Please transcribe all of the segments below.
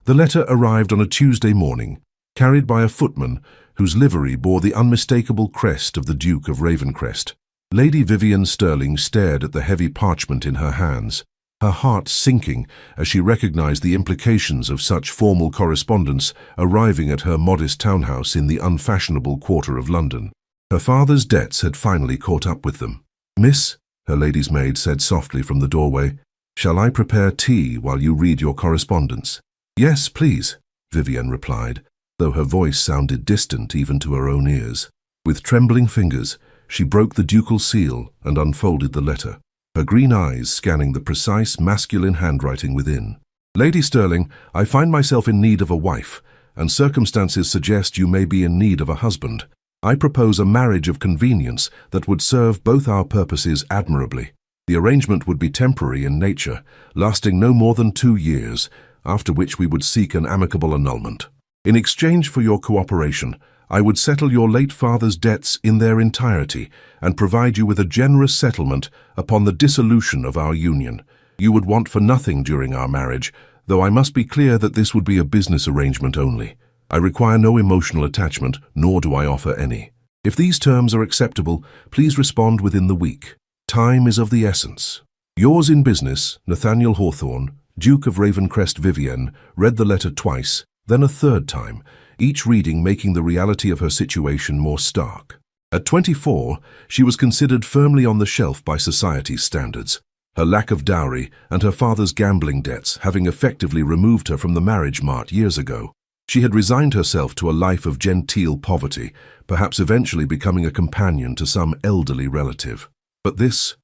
The letter arrived on a Tuesday morning, carried by a footman whose livery bore the unmistakable crest of the Duke of Ravencrest. Lady Vivian Sterling stared at the heavy parchment in her hands, her heart sinking as she recognized the implications of such formal correspondence arriving at her modest townhouse in the unfashionable quarter of London. Her father's debts had finally caught up with them. "Miss," her lady's maid said softly from the doorway, "shall I prepare tea while you read your correspondence?" "Yes, please," Vivian replied, though her voice sounded distant even to her own ears. With trembling fingers, she broke the ducal seal and unfolded the letter, her green eyes scanning the precise masculine handwriting within. "Lady Sterling, I find myself in need of a wife, and circumstances suggest you may be in need of a husband. I propose a marriage of convenience that would serve both our purposes admirably. The arrangement would be temporary in nature, lasting no more than 2 years, after which we would seek an amicable annulment. In exchange for your cooperation, I would settle your late father's debts in their entirety and provide you with a generous settlement upon the dissolution of our union. You would want for nothing during our marriage, though I must be clear that this would be a business arrangement only. I require no emotional attachment, nor do I offer any. If these terms are acceptable, please respond within the week. Time is of the essence. Yours in business, Nathaniel Hawthorne, Duke of Ravencrest. Vivian read the letter twice, then a third time, each reading making the reality of her situation more stark. At 24, she was considered firmly on the shelf by society's standards, her lack of dowry and her father's gambling debts having effectively removed her from the marriage mart years ago. She had resigned herself to a life of genteel poverty, perhaps eventually becoming a companion to some elderly relative. But this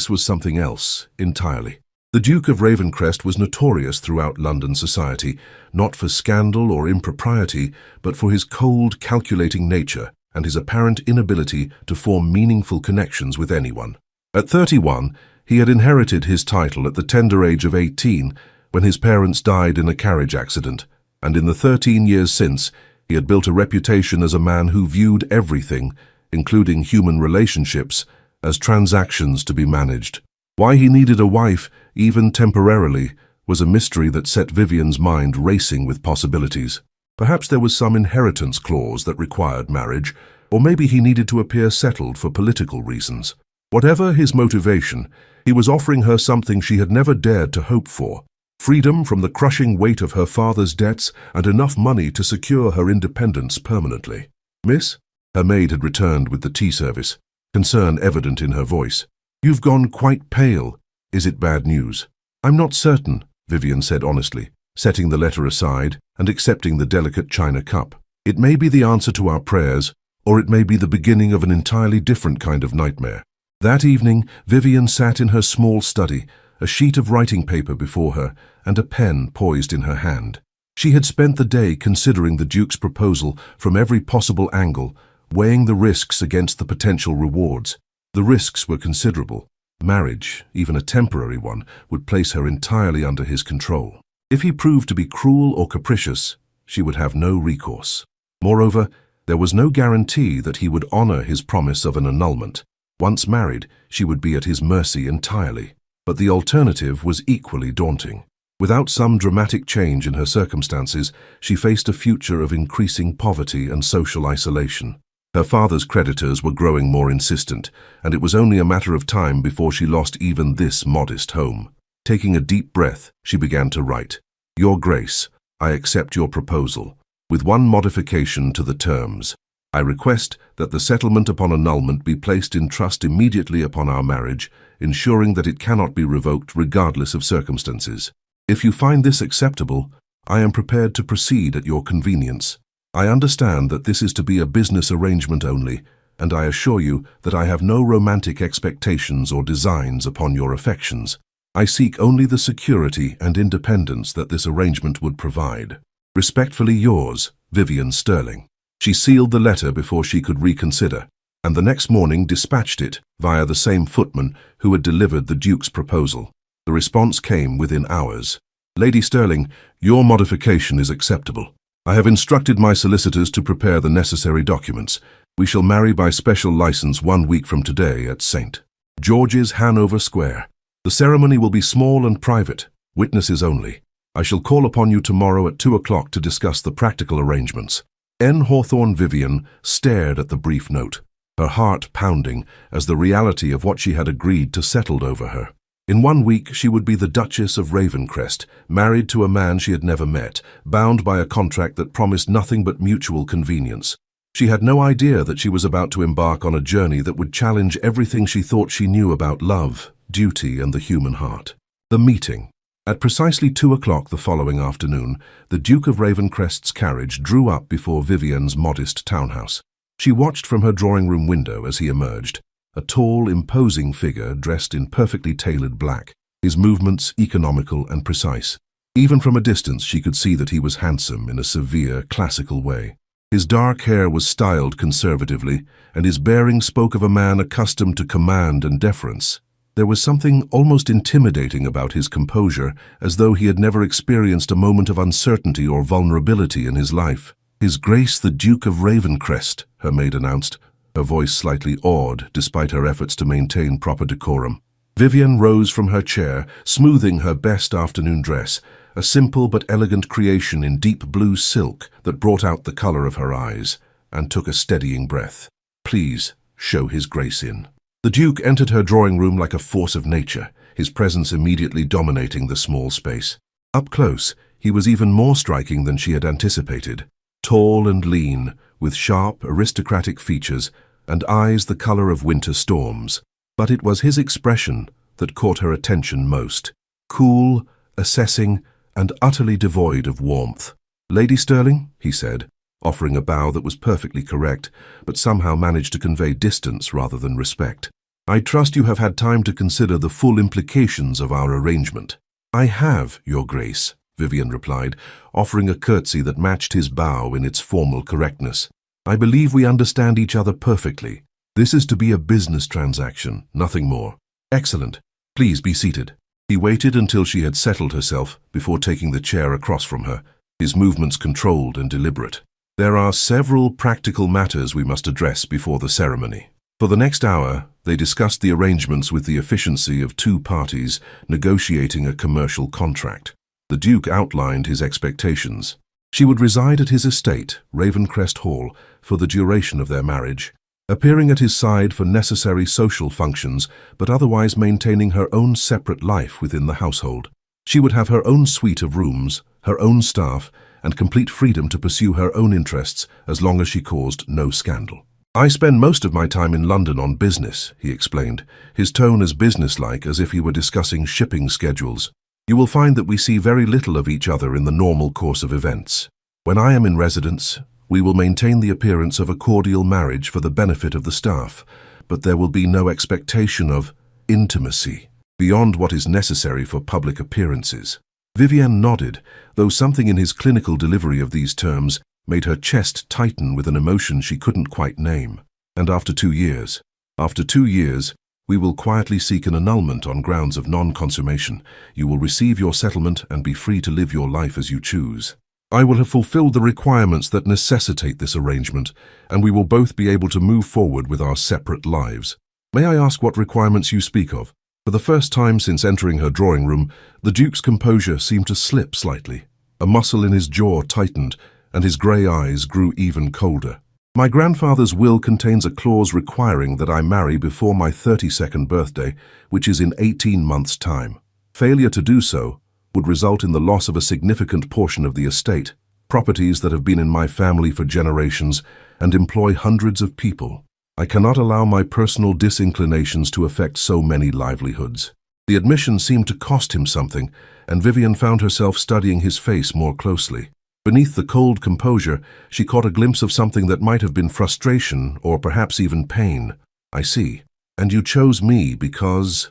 was something else entirely. The Duke of Ravencrest was notorious throughout London society, not for scandal or impropriety, but for his cold, calculating nature and his apparent inability to form meaningful connections with anyone. At 31, he had inherited his title at the tender age of 18 when his parents died in a carriage accident, and in the 13 years since, he had built a reputation as a man who viewed everything, including human relationships, as transactions to be managed. Why he needed a wife, even temporarily, was a mystery that set Vivian's mind racing with possibilities. Perhaps there was some inheritance clause that required marriage, or maybe he needed to appear settled for political reasons. Whatever his motivation, he was offering her something she had never dared to hope for: freedom from the crushing weight of her father's debts and enough money to secure her independence permanently. "Miss?" Her maid had returned with the tea service, concern evident in her voice. "You've gone quite pale. Is it bad news?" "I'm not certain," Vivian said honestly, setting the letter aside and accepting the delicate china cup. "It may be the answer to our prayers, or it may be the beginning of an entirely different kind of nightmare." That evening, Vivian sat in her small study, a sheet of writing paper before her and a pen poised in her hand. She had spent the day considering the Duke's proposal from every possible angle, weighing the risks against the potential rewards. The risks were considerable. Marriage, even a temporary one, would place her entirely under his control. If he proved to be cruel or capricious, she would have no recourse. Moreover, there was no guarantee that he would honor his promise of an annulment. Once married, she would be at his mercy entirely. But the alternative was equally daunting. Without some dramatic change in her circumstances, she faced a future of increasing poverty and social isolation. Her father's creditors were growing more insistent, and it was only a matter of time before she lost even this modest home. Taking a deep breath, she began to write. "Your Grace, I accept your proposal, with one modification to the terms. I request that the settlement upon annulment be placed in trust immediately upon our marriage, ensuring that it cannot be revoked regardless of circumstances. If you find this acceptable, I am prepared to proceed at your convenience. I understand that this is to be a business arrangement only, and I assure you that I have no romantic expectations or designs upon your affections. I seek only the security and independence that this arrangement would provide. Respectfully yours, Vivian Sterling." She sealed the letter before she could reconsider, and the next morning dispatched it via the same footman who had delivered the Duke's proposal. The response came within hours. "Lady Sterling, your modification is acceptable. I have instructed my solicitors to prepare the necessary documents. We shall marry by special license 1 week from today at St. George's, Hanover Square. The ceremony will be small and private, witnesses only. I shall call upon you tomorrow at 2 o'clock to discuss the practical arrangements." N. Hawthorne Vivian stared at the brief note, her heart pounding as the reality of what she had agreed to settled over her. In 1 week, she would be the Duchess of Ravencrest, married to a man she had never met, bound by a contract that promised nothing but mutual convenience. She had no idea that she was about to embark on a journey that would challenge everything she thought she knew about love, duty, and the human heart. The meeting. At precisely 2 o'clock the following afternoon, the Duke of Ravencrest's carriage drew up before Vivian's modest townhouse. She watched from her drawing-room window as he emerged, a tall, imposing figure dressed in perfectly tailored black, his movements economical and precise. Even from a distance she could see that he was handsome in a severe, classical way. His dark hair was styled conservatively, and his bearing spoke of a man accustomed to command and deference. There was something almost intimidating about his composure, as though he had never experienced a moment of uncertainty or vulnerability in his life. "His Grace the Duke of Ravencrest," her maid announced, her voice slightly awed despite her efforts to maintain proper decorum. Vivian rose from her chair, smoothing her best afternoon dress, a simple but elegant creation in deep blue silk that brought out the color of her eyes, and took a steadying breath. "Please, show His Grace in." The Duke entered her drawing room like a force of nature, his presence immediately dominating the small space. Up close, he was even more striking than she had anticipated. Tall and lean, with sharp, aristocratic features, and eyes the color of winter storms. But it was his expression that caught her attention most. Cool, assessing, and utterly devoid of warmth. "Lady Sterling," he said, offering a bow that was perfectly correct, but somehow managed to convey distance rather than respect. "I trust you have had time to consider the full implications of our arrangement." "I have, Your Grace," Vivian replied, offering a curtsy that matched his bow in its formal correctness. "I believe we understand each other perfectly. This is to be a business transaction, nothing more." "Excellent. Please be seated." He waited until she had settled herself before taking the chair across from her, his movements controlled and deliberate. "There are several practical matters we must address before the ceremony." For the next hour, they discussed the arrangements with the efficiency of two parties negotiating a commercial contract. The Duke outlined his expectations. She would reside at his estate, Ravencrest Hall, for the duration of their marriage, appearing at his side for necessary social functions, but otherwise maintaining her own separate life within the household. She would have her own suite of rooms, her own staff, and complete freedom to pursue her own interests as long as she caused no scandal. "I spend most of my time in London on business," he explained, his tone as businesslike as if he were discussing shipping schedules. "You will find that we see very little of each other in the normal course of events. When I am in residence, we will maintain the appearance of a cordial marriage for the benefit of the staff, but there will be no expectation of intimacy beyond what is necessary for public appearances." Vivian nodded, though something in his clinical delivery of these terms made her chest tighten with an emotion she couldn't quite name. "And after 2 years? After 2 years, we will quietly seek an annulment on grounds of non-consummation. You will receive your settlement and be free to live your life as you choose. I will have fulfilled the requirements that necessitate this arrangement, and we will both be able to move forward with our separate lives." "May I ask what requirements you speak of?" For the first time since entering her drawing room, the Duke's composure seemed to slip slightly. A muscle in his jaw tightened, and his grey eyes grew even colder. "My grandfather's will contains a clause requiring that I marry before my 32nd birthday, which is in 18 months' time. Failure to do so would result in the loss of a significant portion of the estate, properties that have been in my family for generations and employ hundreds of people. I cannot allow my personal disinclinations to affect so many livelihoods." The admission seemed to cost him something, and Vivian found herself studying his face more closely. Beneath the cold composure, she caught a glimpse of something that might have been frustration or perhaps even pain. "I see. And you chose me because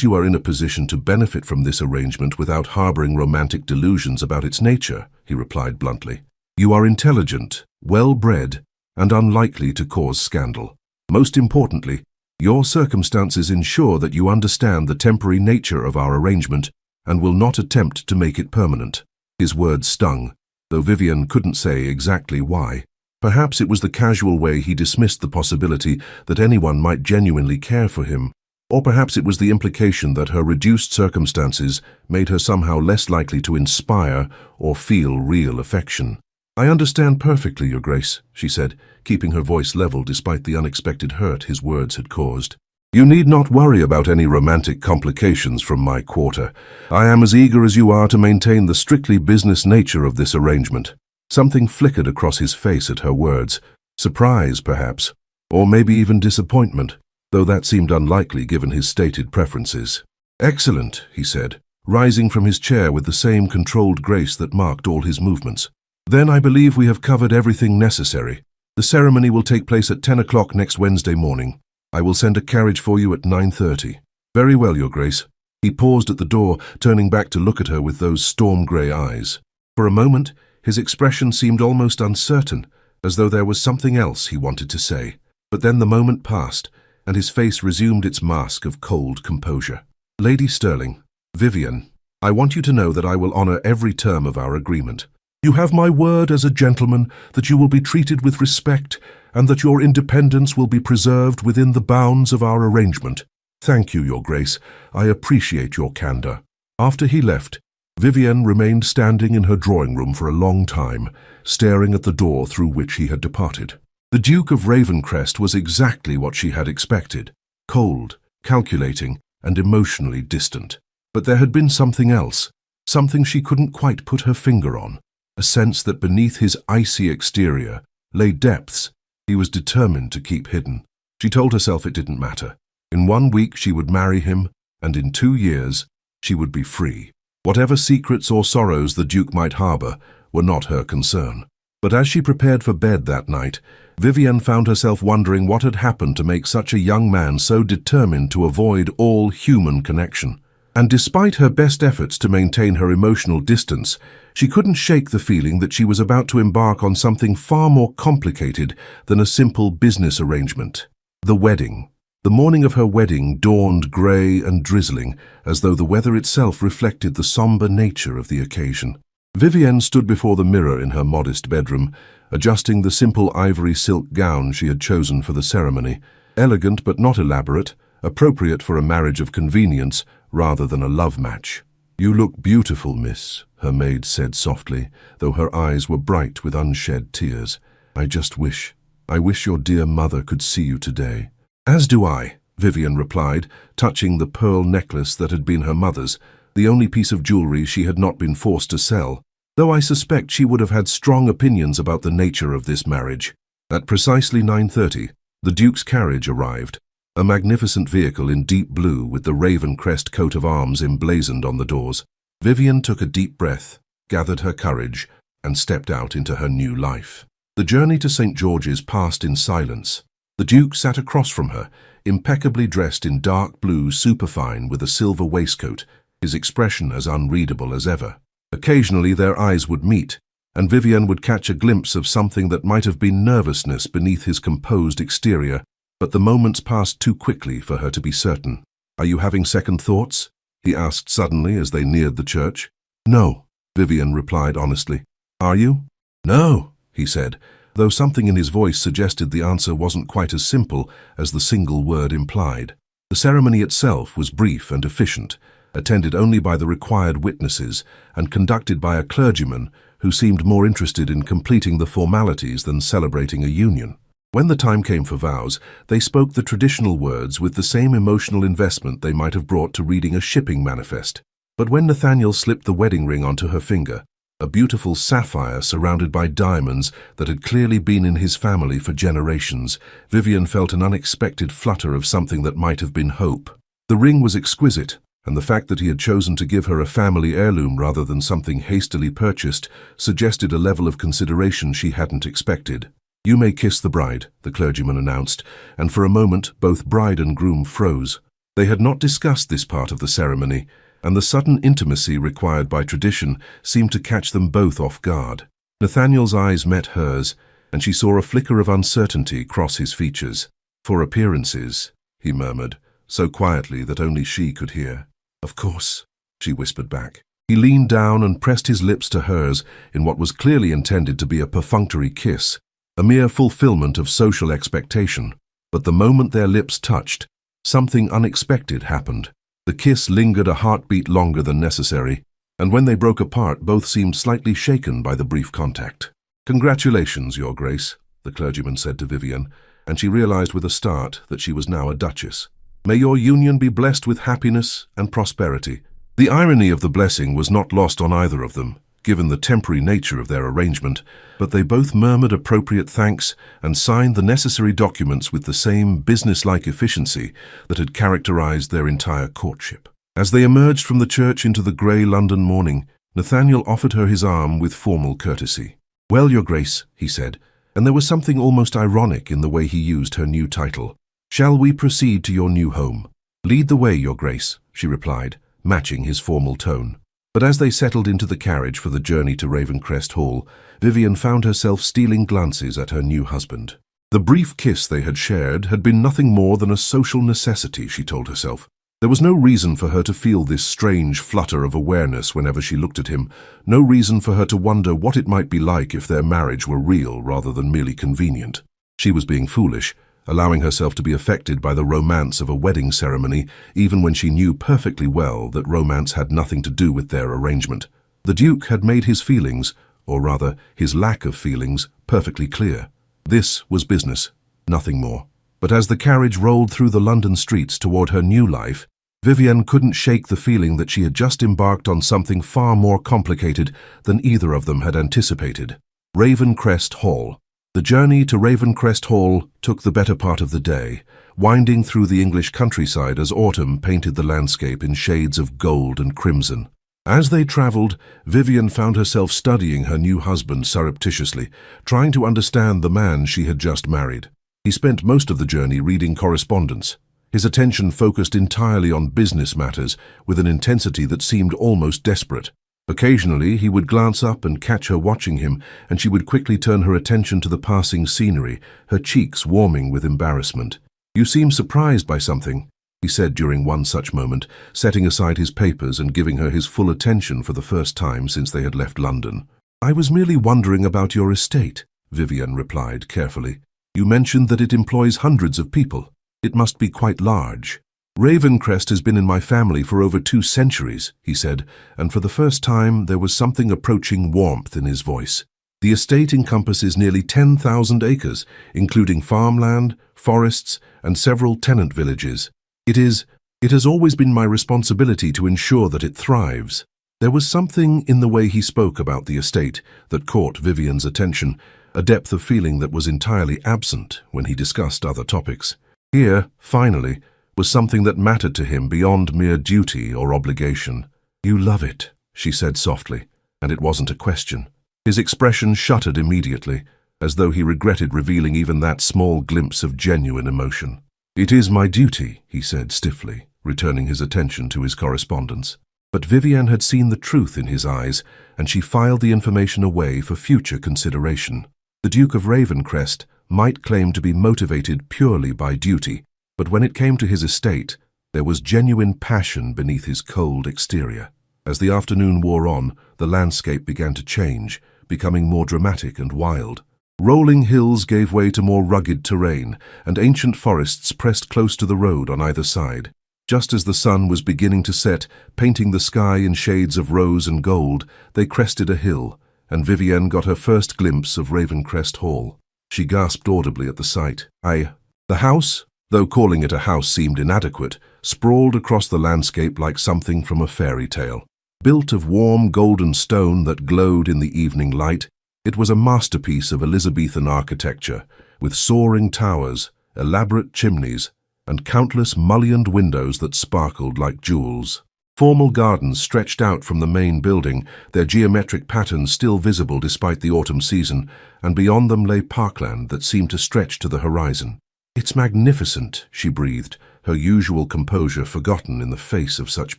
you are in a position to benefit from this arrangement without harboring romantic delusions about its nature," he replied bluntly. "You are intelligent, well-bred, and unlikely to cause scandal. Most importantly, your circumstances ensure that you understand the temporary nature of our arrangement and will not attempt to make it permanent." His words stung, though Vivian couldn't say exactly why. Perhaps it was the casual way he dismissed the possibility that anyone might genuinely care for him. Or perhaps it was the implication that her reduced circumstances made her somehow less likely to inspire or feel real affection. "I understand perfectly, Your Grace," she said, keeping her voice level despite the unexpected hurt his words had caused. "You need not worry about any romantic complications from my quarter. I am as eager as you are to maintain the strictly business nature of this arrangement." Something flickered across his face at her words. Surprise, perhaps, or maybe even disappointment, though that seemed unlikely given his stated preferences. "Excellent," he said, rising from his chair with the same controlled grace that marked all his movements. "Then I believe we have covered everything necessary. The ceremony will take place at 10 o'clock next Wednesday morning. I will send a carriage for you at 9:30. "Very well, Your Grace." He paused at the door, turning back to look at her with those storm-grey eyes. For a moment, his expression seemed almost uncertain, as though there was something else he wanted to say. But then the moment passed, and his face resumed its mask of cold composure. "Lady Sterling, Vivian, I want you to know that I will honor every term of our agreement. You have my word as a gentleman that you will be treated with respect and that your independence will be preserved within the bounds of our arrangement. Thank you, Your Grace. I appreciate your candor." After he left, Vivian remained standing in her drawing room for a long time, staring at the door through which he had departed. The Duke of Ravencrest was exactly what she had expected: cold, calculating, and emotionally distant. But there had been something else, something she couldn't quite put her finger on, a sense that beneath his icy exterior lay depths he was determined to keep hidden. She told herself it didn't matter. In 1 week she would marry him, and in 2 years she would be free. Whatever secrets or sorrows the Duke might harbor were not her concern. But as she prepared for bed that night, Vivian found herself wondering what had happened to make such a young man so determined to avoid all human connection. And despite her best efforts to maintain her emotional distance, she couldn't shake the feeling that she was about to embark on something far more complicated than a simple business arrangement. The wedding. The morning of her wedding dawned grey and drizzling, as though the weather itself reflected the somber nature of the occasion. Vivienne stood before the mirror in her modest bedroom, adjusting the simple ivory silk gown she had chosen for the ceremony. Elegant but not elaborate, appropriate for a marriage of convenience rather than a love match. "You look beautiful, miss," her maid said softly, though her eyes were bright with unshed tears. I wish your dear mother could see you today." "As do I," Vivian replied, touching the pearl necklace that had been her mother's, the only piece of jewelry she had not been forced to sell, though I suspect she would have had strong opinions about the nature of this marriage. At precisely 9:30, the Duke's carriage arrived, a magnificent vehicle in deep blue with the Ravencrest coat of arms emblazoned on the doors. Vivian took a deep breath, gathered her courage, and stepped out into her new life. The journey to St. George's passed in silence. The Duke sat across from her, impeccably dressed in dark blue superfine with a silver waistcoat, his expression as unreadable as ever. Occasionally their eyes would meet, and Vivian would catch a glimpse of something that might have been nervousness beneath his composed exterior, but the moments passed too quickly for her to be certain. "Are you having second thoughts?" he asked suddenly as they neared the church. "No," Vivian replied honestly. "Are you?" "No," he said, though something in his voice suggested the answer wasn't quite as simple as the single word implied. The ceremony itself was brief and efficient, attended only by the required witnesses and conducted by a clergyman who seemed more interested in completing the formalities than celebrating a union. When the time came for vows, they spoke the traditional words with the same emotional investment they might have brought to reading a shipping manifest. But when Nathaniel slipped the wedding ring onto her finger, a beautiful sapphire surrounded by diamonds that had clearly been in his family for generations, Vivian felt an unexpected flutter of something that might have been hope. The ring was exquisite, and the fact that he had chosen to give her a family heirloom rather than something hastily purchased suggested a level of consideration she hadn't expected. "You may kiss the bride," the clergyman announced, and for a moment both bride and groom froze. They had not discussed this part of the ceremony, and the sudden intimacy required by tradition seemed to catch them both off guard. Nathaniel's eyes met hers, and she saw a flicker of uncertainty cross his features. "For appearances," he murmured, so quietly that only she could hear. "Of course," she whispered back. He leaned down and pressed his lips to hers in what was clearly intended to be a perfunctory kiss, a mere fulfillment of social expectation. But the moment their lips touched, something unexpected happened. The kiss lingered a heartbeat longer than necessary, and when they broke apart, both seemed slightly shaken by the brief contact. "Congratulations, Your Grace," the clergyman said to Vivian, and she realized with a start that she was now a duchess. "May your union be blessed with happiness and prosperity." The irony of the blessing was not lost on either of them, given the temporary nature of their arrangement, but they both murmured appropriate thanks and signed the necessary documents with the same businesslike efficiency that had characterized their entire courtship. As they emerged from the church into the grey London morning, Nathaniel offered her his arm with formal courtesy. "Well, Your Grace," he said, and there was something almost ironic in the way he used her new title. "Shall we proceed to your new home?" "Lead the way, Your Grace," she replied, matching his formal tone. But as they settled into the carriage for the journey to Ravencrest Hall, Vivian found herself stealing glances at her new husband. The brief kiss they had shared had been nothing more than a social necessity, she told herself. There was no reason for her to feel this strange flutter of awareness whenever she looked at him, no reason for her to wonder what it might be like if their marriage were real rather than merely convenient. She was being foolish, allowing herself to be affected by the romance of a wedding ceremony, even when she knew perfectly well that romance had nothing to do with their arrangement. The Duke had made his feelings, or rather his lack of feelings, perfectly clear. This was business, nothing more. But as the carriage rolled through the London streets toward her new life, Vivian couldn't shake the feeling that she had just embarked on something far more complicated than either of them had anticipated. Ravencrest Hall. The journey to Ravencrest Hall took the better part of the day, winding through the English countryside as autumn painted the landscape in shades of gold and crimson. As they travelled, Vivian found herself studying her new husband surreptitiously, trying to understand the man she had just married. He spent most of the journey reading correspondence. His attention focused entirely on business matters with an intensity that seemed almost desperate. Occasionally, he would glance up and catch her watching him, and she would quickly turn her attention to the passing scenery, her cheeks warming with embarrassment. "You seem surprised by something," he said during one such moment, setting aside his papers and giving her his full attention for the first time since they had left London. "I was merely wondering about your estate," Vivian replied carefully. "You mentioned that it employs hundreds of people. It must be quite large." "Ravencrest has been in my family for over 2 centuries, he said, and for the first time there was something approaching warmth in his voice. "The estate encompasses nearly 10,000 acres, including farmland, forests, and several tenant villages. It has always been my responsibility to ensure that it thrives." There was something in the way he spoke about the estate that caught Vivian's attention, a depth of feeling that was entirely absent when he discussed other topics. Here, finally, was something that mattered to him beyond mere duty or obligation. "You love it," she said softly, and it wasn't a question. His expression shuttered immediately, as though he regretted revealing even that small glimpse of genuine emotion. "It is my duty," he said stiffly, returning his attention to his correspondence. But Vivian had seen the truth in his eyes, and she filed the information away for future consideration. The Duke of Ravencrest might claim to be motivated purely by duty, but when it came to his estate, there was genuine passion beneath his cold exterior. As the afternoon wore on, the landscape began to change, becoming more dramatic and wild. Rolling hills gave way to more rugged terrain, and ancient forests pressed close to the road on either side. Just as the sun was beginning to set, painting the sky in shades of rose and gold, they crested a hill, and Vivian got her first glimpse of Ravencrest Hall. She gasped audibly at the sight. The house, though calling it a house seemed inadequate, sprawled across the landscape like something from a fairy tale. Built of warm golden stone that glowed in the evening light, it was a masterpiece of Elizabethan architecture, with soaring towers, elaborate chimneys, and countless mullioned windows that sparkled like jewels. Formal gardens stretched out from the main building, their geometric patterns still visible despite the autumn season, and beyond them lay parkland that seemed to stretch to the horizon. "It's magnificent," she breathed, her usual composure forgotten in the face of such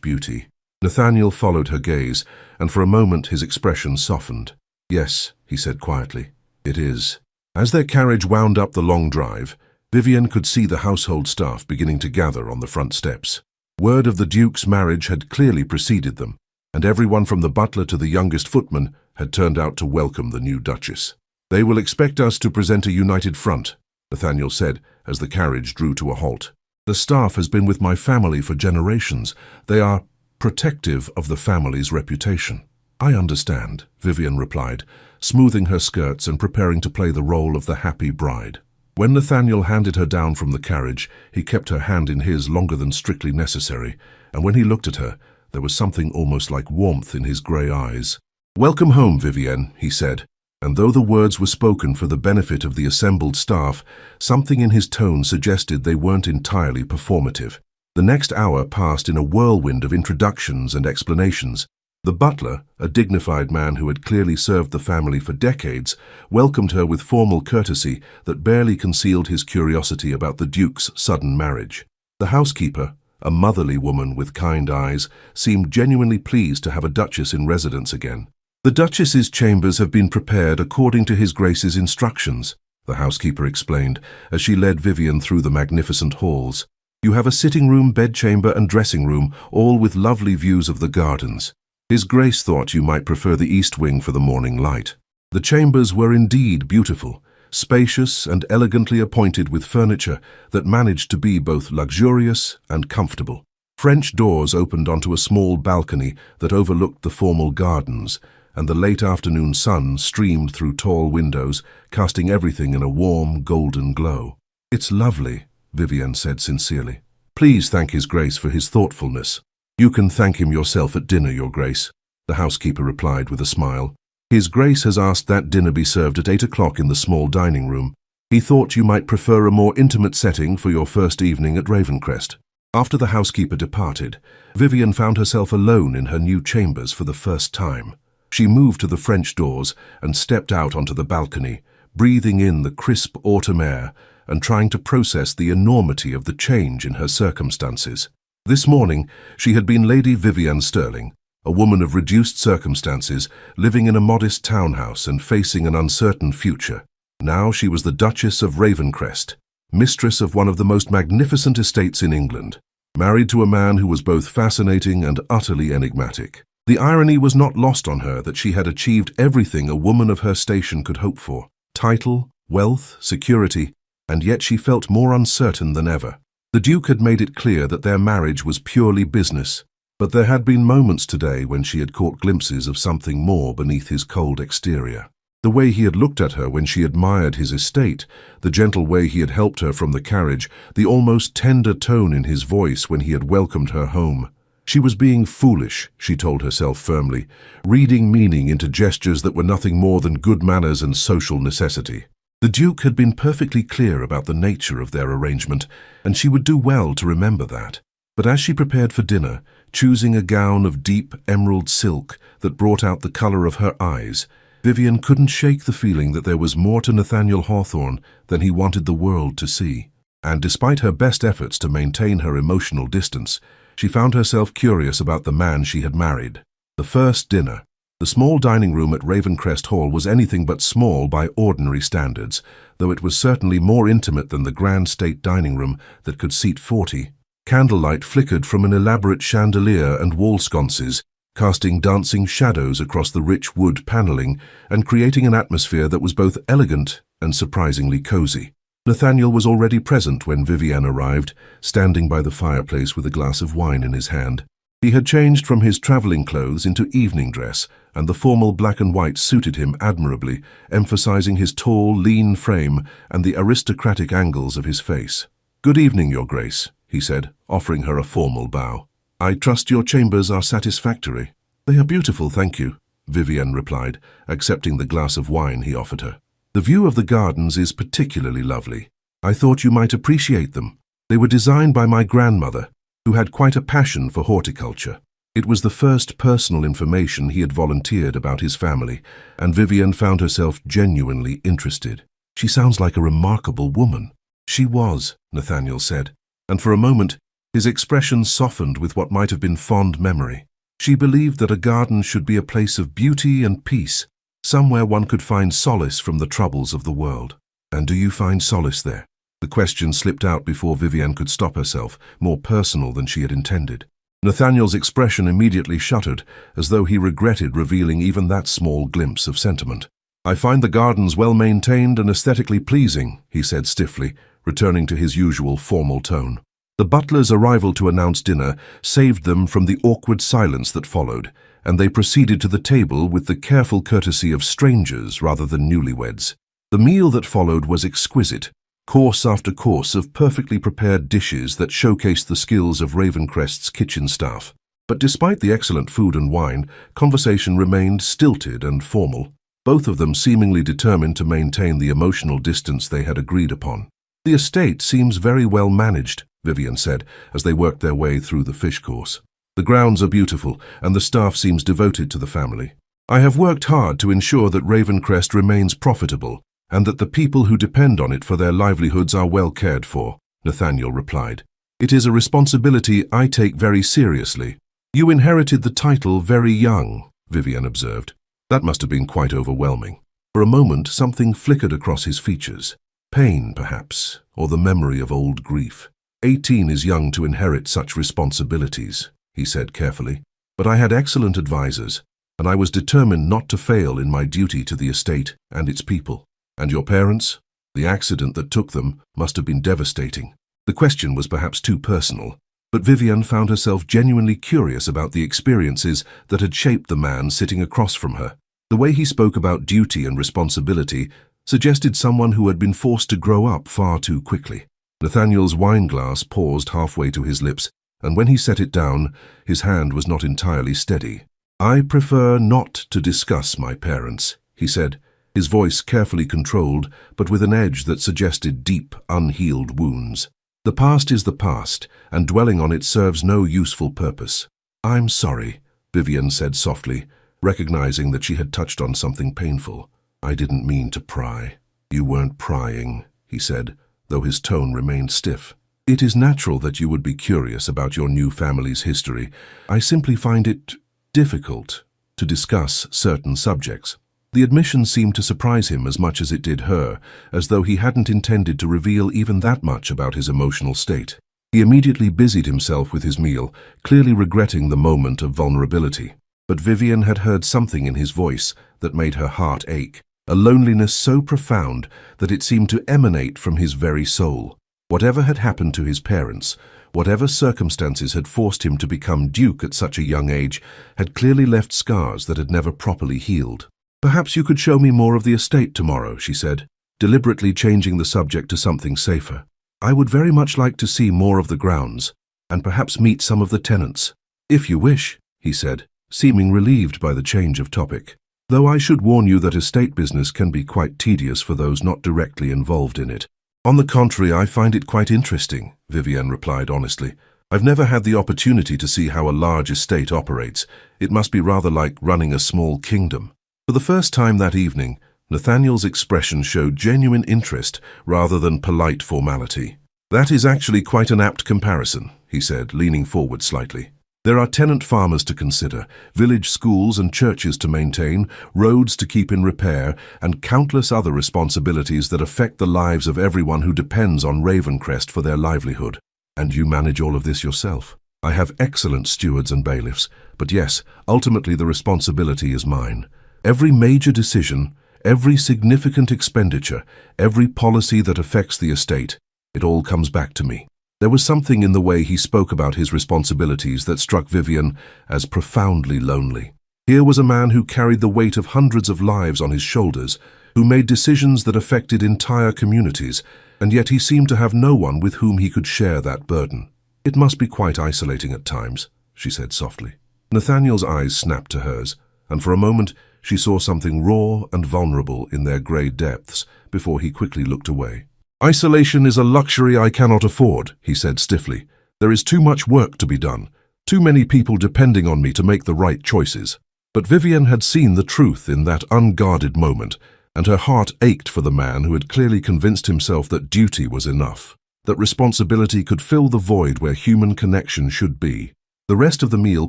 beauty. Nathaniel followed her gaze, and for a moment his expression softened. "Yes," he said quietly, "it is." As their carriage wound up the long drive, Vivian could see the household staff beginning to gather on the front steps. Word of the Duke's marriage had clearly preceded them, and everyone from the butler to the youngest footman had turned out to welcome the new Duchess. "They will expect us to present a united front," Nathaniel said as the carriage drew to a halt. The staff has been with my family for generations. They are protective of the family's reputation. I understand, Vivian replied, smoothing her skirts and preparing to play the role of the happy bride. When Nathaniel handed her down from the carriage, he kept her hand in his longer than strictly necessary, and when he looked at her, there was something almost like warmth in his grey eyes. "Welcome home, Vivienne," he said, and though the words were spoken for the benefit of the assembled staff, something in his tone suggested they weren't entirely performative. The next hour passed in a whirlwind of introductions and explanations. The butler, a dignified man who had clearly served the family for decades, welcomed her with formal courtesy that barely concealed his curiosity about the Duke's sudden marriage. The housekeeper, a motherly woman with kind eyes, seemed genuinely pleased to have a duchess in residence again. "The Duchess's chambers have been prepared according to His Grace's instructions," the housekeeper explained as she led Vivian through the magnificent halls. "You have a sitting room, bedchamber and dressing room, all with lovely views of the gardens. His Grace thought you might prefer the east wing for the morning light." The chambers were indeed beautiful, spacious and elegantly appointed with furniture that managed to be both luxurious and comfortable. French doors opened onto a small balcony that overlooked the formal gardens, and the late afternoon sun streamed through tall windows, casting everything in a warm, golden glow. "It's lovely," Vivian said sincerely. "Please thank His Grace for his thoughtfulness." "You can thank him yourself at dinner, Your Grace," the housekeeper replied with a smile. "His Grace has asked that dinner be served at 8 o'clock in the small dining room. He thought you might prefer a more intimate setting for your first evening at Ravencrest." After the housekeeper departed, Vivian found herself alone in her new chambers for the first time. She moved to the French doors and stepped out onto the balcony, breathing in the crisp autumn air and trying to process the enormity of the change in her circumstances. This morning, she had been Lady Vivian Sterling, a woman of reduced circumstances, living in a modest townhouse and facing an uncertain future. Now she was the Duchess of Ravencrest, mistress of one of the most magnificent estates in England, married to a man who was both fascinating and utterly enigmatic. The irony was not lost on her that she had achieved everything a woman of her station could hope for: title, wealth, security, and yet she felt more uncertain than ever. The Duke had made it clear that their marriage was purely business, but there had been moments today when she had caught glimpses of something more beneath his cold exterior. The way he had looked at her when she admired his estate, the gentle way he had helped her from the carriage, the almost tender tone in his voice when he had welcomed her home. She was being foolish, she told herself firmly, reading meaning into gestures that were nothing more than good manners and social necessity. The Duke had been perfectly clear about the nature of their arrangement, and she would do well to remember that. But as she prepared for dinner, choosing a gown of deep emerald silk that brought out the colour of her eyes, Vivian couldn't shake the feeling that there was more to Nathaniel Hawthorne than he wanted the world to see. And despite her best efforts to maintain her emotional distance, she found herself curious about the man she had married. The first dinner. The small dining room at Ravencrest Hall was anything but small by ordinary standards, though it was certainly more intimate than the grand state dining room that could seat 40. Candlelight flickered from an elaborate chandelier and wall sconces, casting dancing shadows across the rich wood paneling and creating an atmosphere that was both elegant and surprisingly cozy. Nathaniel was already present when Vivian arrived, standing by the fireplace with a glass of wine in his hand. He had changed from his travelling clothes into evening dress, and the formal black and white suited him admirably, emphasizing his tall, lean frame and the aristocratic angles of his face. "Good evening, Your Grace," he said, offering her a formal bow. "I trust your chambers are satisfactory." "They are beautiful, thank you," Vivian replied, accepting the glass of wine he offered her. "The view of the gardens is particularly lovely. I thought you might appreciate them. They were designed by my grandmother, who had quite a passion for horticulture." It was the first personal information he had volunteered about his family, and Vivian found herself genuinely interested. "She sounds like a remarkable woman." "She was," Nathaniel said, and for a moment his expression softened with what might have been fond memory. "She believed that a garden should be a place of beauty and peace, somewhere one could find solace from the troubles of the world." "And do you find solace there?" The question slipped out before Vivian could stop herself, more personal than she had intended. Nathaniel's expression immediately shuttered, as though he regretted revealing even that small glimpse of sentiment. "I find the gardens well maintained and aesthetically pleasing," he said stiffly, returning to his usual formal tone. The butler's arrival to announce dinner saved them from the awkward silence that followed, and they proceeded to the table with the careful courtesy of strangers rather than newlyweds. The meal that followed was exquisite, course after course of perfectly prepared dishes that showcased the skills of Ravencrest's kitchen staff. But despite the excellent food and wine, conversation remained stilted and formal, both of them seemingly determined to maintain the emotional distance they had agreed upon. "The estate seems very well managed," Vivian said, as they worked their way through the fish course. "The grounds are beautiful, and the staff seems devoted to the family. I have worked hard to ensure that Ravencrest remains profitable, and that the people who depend on it for their livelihoods are well cared for," Nathaniel replied. "It is a responsibility I take very seriously." "You inherited the title very young," Vivian observed. That must have been quite overwhelming. For a moment, something flickered across his features. Pain, perhaps, or the memory of old grief. 18 is young to inherit such responsibilities, he said carefully. But I had excellent advisors, and I was determined not to fail in my duty to the estate and its people. And your parents? The accident that took them must have been devastating. The question was perhaps too personal, but Vivian found herself genuinely curious about the experiences that had shaped the man sitting across from her. The way he spoke about duty and responsibility suggested someone who had been forced to grow up far too quickly. Nathaniel's wine glass paused halfway to his lips, and when he set it down, his hand was not entirely steady. "I prefer not to discuss my parents," he said, his voice carefully controlled, but with an edge that suggested deep, unhealed wounds. "The past is the past, and dwelling on it serves no useful purpose." "I'm sorry," Vivian said softly, recognizing that she had touched on something painful. "I didn't mean to pry." "You weren't prying," he said, though his tone remained stiff. "It is natural that you would be curious about your new family's history. I simply find it difficult to discuss certain subjects." The admission seemed to surprise him as much as it did her, as though he hadn't intended to reveal even that much about his emotional state. He immediately busied himself with his meal, clearly regretting the moment of vulnerability. But Vivian had heard something in his voice that made her heart ache, a loneliness so profound that it seemed to emanate from his very soul. Whatever had happened to his parents, whatever circumstances had forced him to become Duke at such a young age, had clearly left scars that had never properly healed. "Perhaps you could show me more of the estate tomorrow," she said, deliberately changing the subject to something safer. "I would very much like to see more of the grounds, and perhaps meet some of the tenants." "If you wish," he said, seeming relieved by the change of topic. "Though I should warn you that estate business can be quite tedious for those not directly involved in it." "On the contrary, I find it quite interesting," Vivian replied honestly. "I've never had the opportunity to see how a large estate operates. It must be rather like running a small kingdom." For the first time that evening, Nathaniel's expression showed genuine interest rather than polite formality. "That is actually quite an apt comparison," he said, leaning forward slightly. "There are tenant farmers to consider, village schools and churches to maintain, roads to keep in repair, and countless other responsibilities that affect the lives of everyone who depends on Ravencrest for their livelihood. And you manage all of this yourself. I have excellent stewards and bailiffs, but yes, ultimately the responsibility is mine. Every major decision, every significant expenditure, every policy that affects the estate, it all comes back to me." There was something in the way he spoke about his responsibilities that struck Vivian as profoundly lonely. Here was a man who carried the weight of hundreds of lives on his shoulders, who made decisions that affected entire communities, and yet he seemed to have no one with whom he could share that burden. "It must be quite isolating at times," she said softly. Nathaniel's eyes snapped to hers, and for a moment she saw something raw and vulnerable in their grey depths before he quickly looked away. "Isolation is a luxury I cannot afford," he said stiffly. "There is too much work to be done, too many people depending on me to make the right choices." But Vivian had seen the truth in that unguarded moment, and her heart ached for the man who had clearly convinced himself that duty was enough, that responsibility could fill the void where human connection should be. The rest of the meal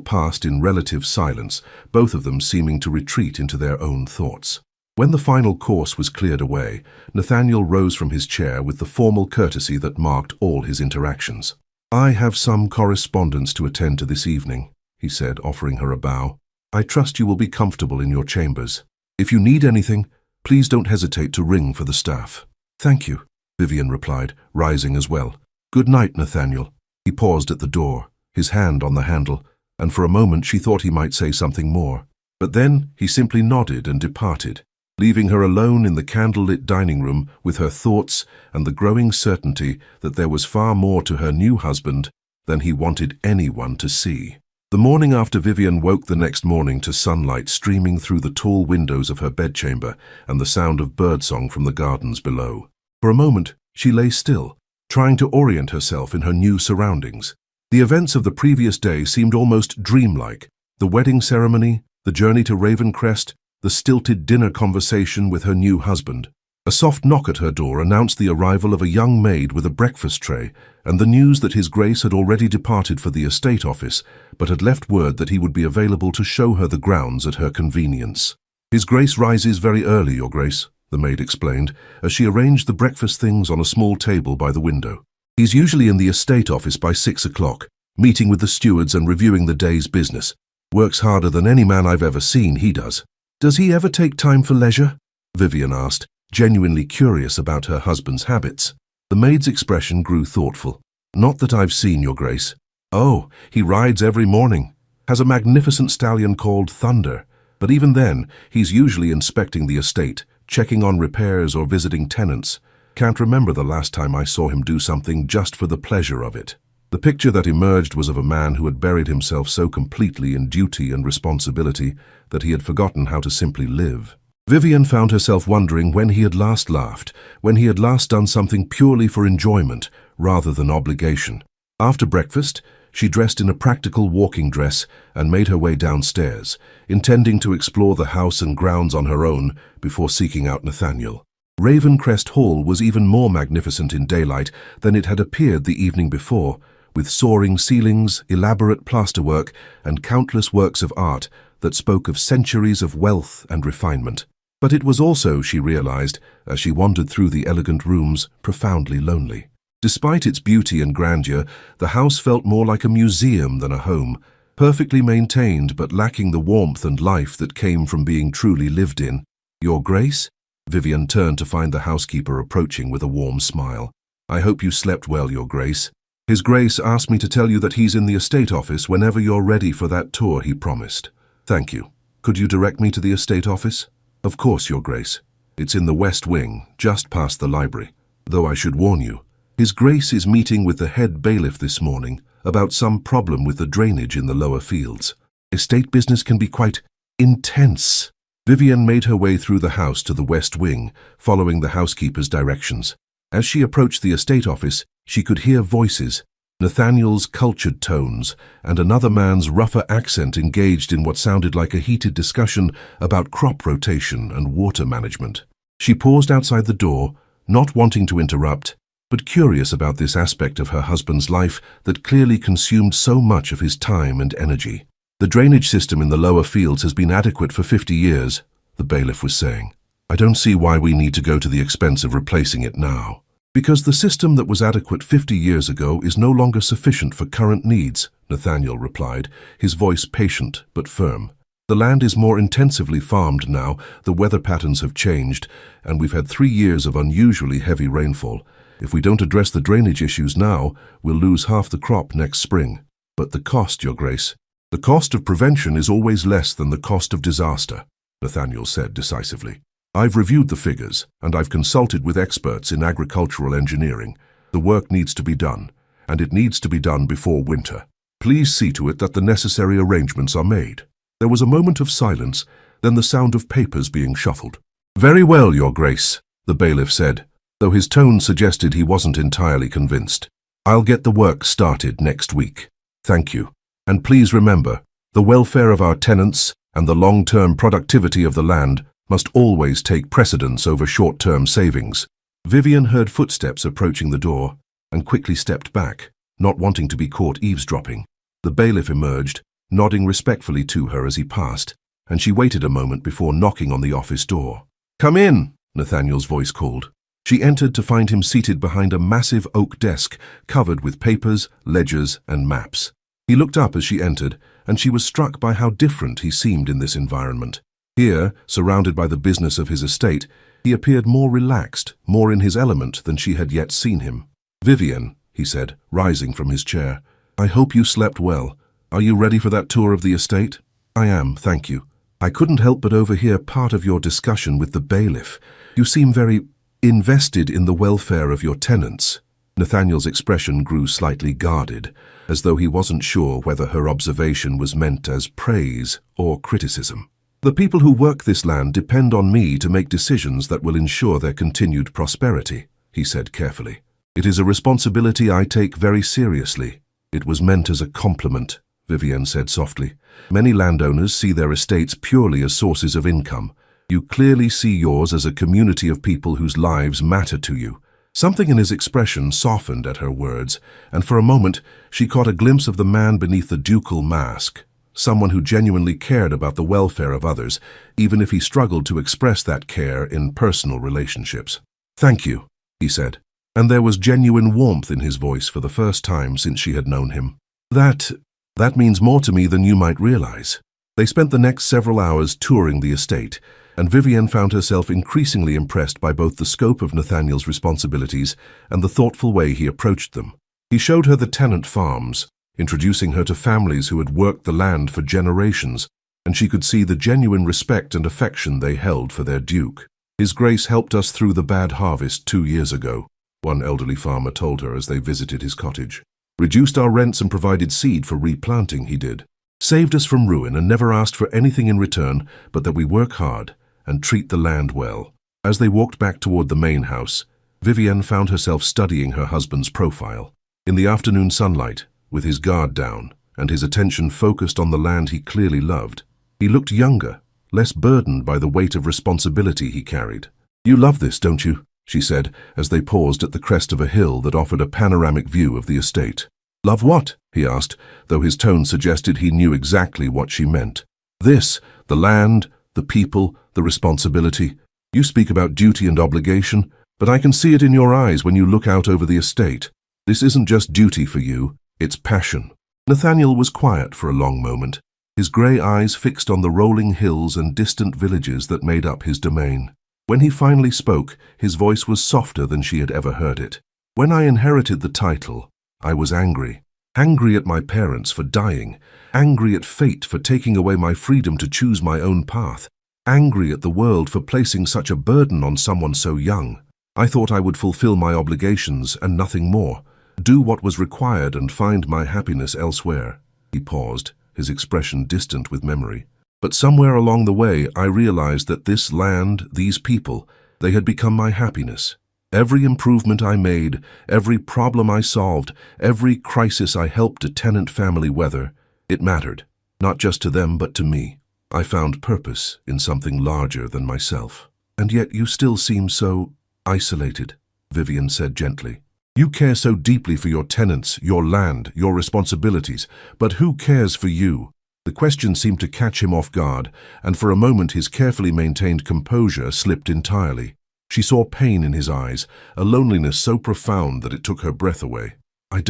passed in relative silence, both of them seeming to retreat into their own thoughts. When the final course was cleared away, Nathaniel rose from his chair with the formal courtesy that marked all his interactions. "I have some correspondence to attend to this evening," he said, offering her a bow. "I trust you will be comfortable in your chambers. If you need anything, please don't hesitate to ring for the staff." "Thank you," Vivian replied, rising as well. "Good night, Nathaniel." He paused at the door, his hand on the handle, and for a moment she thought he might say something more. But then he simply nodded and departed, leaving her alone in the candlelit dining room with her thoughts and the growing certainty that there was far more to her new husband than he wanted anyone to see. The morning after Vivian woke the next morning to sunlight streaming through the tall windows of her bedchamber and the sound of birdsong from the gardens below. For a moment, she lay still, trying to orient herself in her new surroundings. The events of the previous day seemed almost dreamlike. The wedding ceremony, the journey to Ravencrest, the stilted dinner conversation with her new husband. A soft knock at her door announced the arrival of a young maid with a breakfast tray and the news that His Grace had already departed for the estate office, but had left word that he would be available to show her the grounds at her convenience. His Grace rises very early, Your Grace, the maid explained, as she arranged the breakfast things on a small table by the window. He's usually in the estate office by 6 o'clock, meeting with the stewards and reviewing the day's business. Works harder than any man I've ever seen, he does. Does he ever take time for leisure? Vivian asked, genuinely curious about her husband's habits. The maid's expression grew thoughtful. Not that I've seen, Your Grace. Oh, he rides every morning. Has a magnificent stallion called Thunder. But even then, he's usually inspecting the estate, checking on repairs or visiting tenants. Can't remember the last time I saw him do something just for the pleasure of it. The picture that emerged was of a man who had buried himself so completely in duty and responsibility that he had forgotten how to simply live. Vivian found herself wondering when he had last laughed, when he had last done something purely for enjoyment rather than obligation. After breakfast, she dressed in a practical walking dress and made her way downstairs, intending to explore the house and grounds on her own before seeking out Nathaniel. Ravencrest Hall was even more magnificent in daylight than it had appeared the evening before, with soaring ceilings, elaborate plasterwork, and countless works of art that spoke of centuries of wealth and refinement. But it was also, she realized, as she wandered through the elegant rooms, profoundly lonely. Despite its beauty and grandeur, the house felt more like a museum than a home, perfectly maintained but lacking the warmth and life that came from being truly lived in. Your Grace? Vivian turned to find the housekeeper approaching with a warm smile. I hope you slept well, Your Grace. His Grace asked me to tell you that he's in the estate office whenever you're ready for that tour he promised. Thank you. Could you direct me to the estate office? Of course, Your Grace. It's in the west wing, just past the library. Though I should warn you, His Grace is meeting with the head bailiff this morning about some problem with the drainage in the lower fields. Estate business can be quite intense. Vivian made her way through the house to the west wing, following the housekeeper's directions. As she approached the estate office, she could hear voices, Nathaniel's cultured tones, and another man's rougher accent engaged in what sounded like a heated discussion about crop rotation and water management. She paused outside the door, not wanting to interrupt, but curious about this aspect of her husband's life that clearly consumed so much of his time and energy. The drainage system in the lower fields has been adequate for 50 years, the bailiff was saying. I don't see why we need to go to the expense of replacing it now. Because the system that was adequate 50 years ago is no longer sufficient for current needs, Nathaniel replied, his voice patient but firm. The land is more intensively farmed now, the weather patterns have changed, and we've had 3 years of unusually heavy rainfall. If we don't address the drainage issues now, we'll lose half the crop next spring. But the cost, Your Grace. The cost of prevention is always less than the cost of disaster, Nathaniel said decisively. I've reviewed the figures, and I've consulted with experts in agricultural engineering. The work needs to be done, and it needs to be done before winter. Please see to it that the necessary arrangements are made. There was a moment of silence, then the sound of papers being shuffled. Very well, Your Grace, the bailiff said, though his tone suggested he wasn't entirely convinced. I'll get the work started next week. Thank you. And please remember, the welfare of our tenants and the long-term productivity of the land must always take precedence over short-term savings. Vivian heard footsteps approaching the door and quickly stepped back, not wanting to be caught eavesdropping. The bailiff emerged, nodding respectfully to her as he passed, and she waited a moment before knocking on the office door. Come in, Nathaniel's voice called. She entered to find him seated behind a massive oak desk covered with papers, ledgers, and maps. He looked up as she entered, and she was struck by how different he seemed in this environment. Here, surrounded by the business of his estate, he appeared more relaxed, more in his element than she had yet seen him. Vivian, he said, rising from his chair. "I hope you slept well. Are you ready for that tour of the estate?" "I am, thank you. I couldn't help but overhear part of your discussion with the bailiff. You seem very invested in the welfare of your tenants." Nathaniel's expression grew slightly guarded, as though he wasn't sure whether her observation was meant as praise or criticism. "The people who work this land depend on me to make decisions that will ensure their continued prosperity," he said carefully. "It is a responsibility I take very seriously." "It was meant as a compliment," Vivienne said softly. "Many landowners see their estates purely as sources of income. You clearly see yours as a community of people whose lives matter to you." Something in his expression softened at her words, and for a moment she caught a glimpse of the man beneath the ducal mask, someone who genuinely cared about the welfare of others, even if he struggled to express that care in personal relationships. "Thank you," he said, and there was genuine warmth in his voice for the first time since she had known him. That means more to me than you might realize." They spent the next several hours touring the estate, and Vivienne found herself increasingly impressed by both the scope of Nathaniel's responsibilities and the thoughtful way he approached them. He showed her the tenant farms, introducing her to families who had worked the land for generations, and she could see the genuine respect and affection they held for their duke. "His Grace helped us through the bad harvest 2 years ago," one elderly farmer told her as they visited his cottage. "Reduced our rents and provided seed for replanting, he did. Saved us from ruin and never asked for anything in return but that we work hard and treat the land well." As they walked back toward the main house, Vivienne found herself studying her husband's profile. In the afternoon sunlight, with his guard down and his attention focused on the land he clearly loved, he looked younger, less burdened by the weight of responsibility he carried. "You love this, don't you?" she said as they paused at the crest of a hill that offered a panoramic view of the estate. "Love what?" he asked, though his tone suggested he knew exactly what she meant. "This, the land, the people, the responsibility. You speak about duty and obligation, but I can see it in your eyes when you look out over the estate. This isn't just duty for you, it's passion." Nathaniel was quiet for a long moment, his grey eyes fixed on the rolling hills and distant villages that made up his domain. When he finally spoke, his voice was softer than she had ever heard it. "When I inherited the title, I was angry. Angry at my parents for dying, angry at fate for taking away my freedom to choose my own path, angry at the world for placing such a burden on someone so young. I thought I would fulfill my obligations and nothing more, do what was required and find my happiness elsewhere." He paused, his expression distant with memory. "But somewhere along the way I realized that this land, these people, they had become my happiness. Every improvement I made, every problem I solved, every crisis I helped a tenant family weather, it mattered, not just to them but to me. I found purpose in something larger than myself." "And yet you still seem so isolated," Vivienne said gently. "You care so deeply for your tenants, your land, your responsibilities, but who cares for you?" The question seemed to catch him off guard, and for a moment his carefully maintained composure slipped entirely. She saw pain in his eyes, a loneliness so profound that it took her breath away. I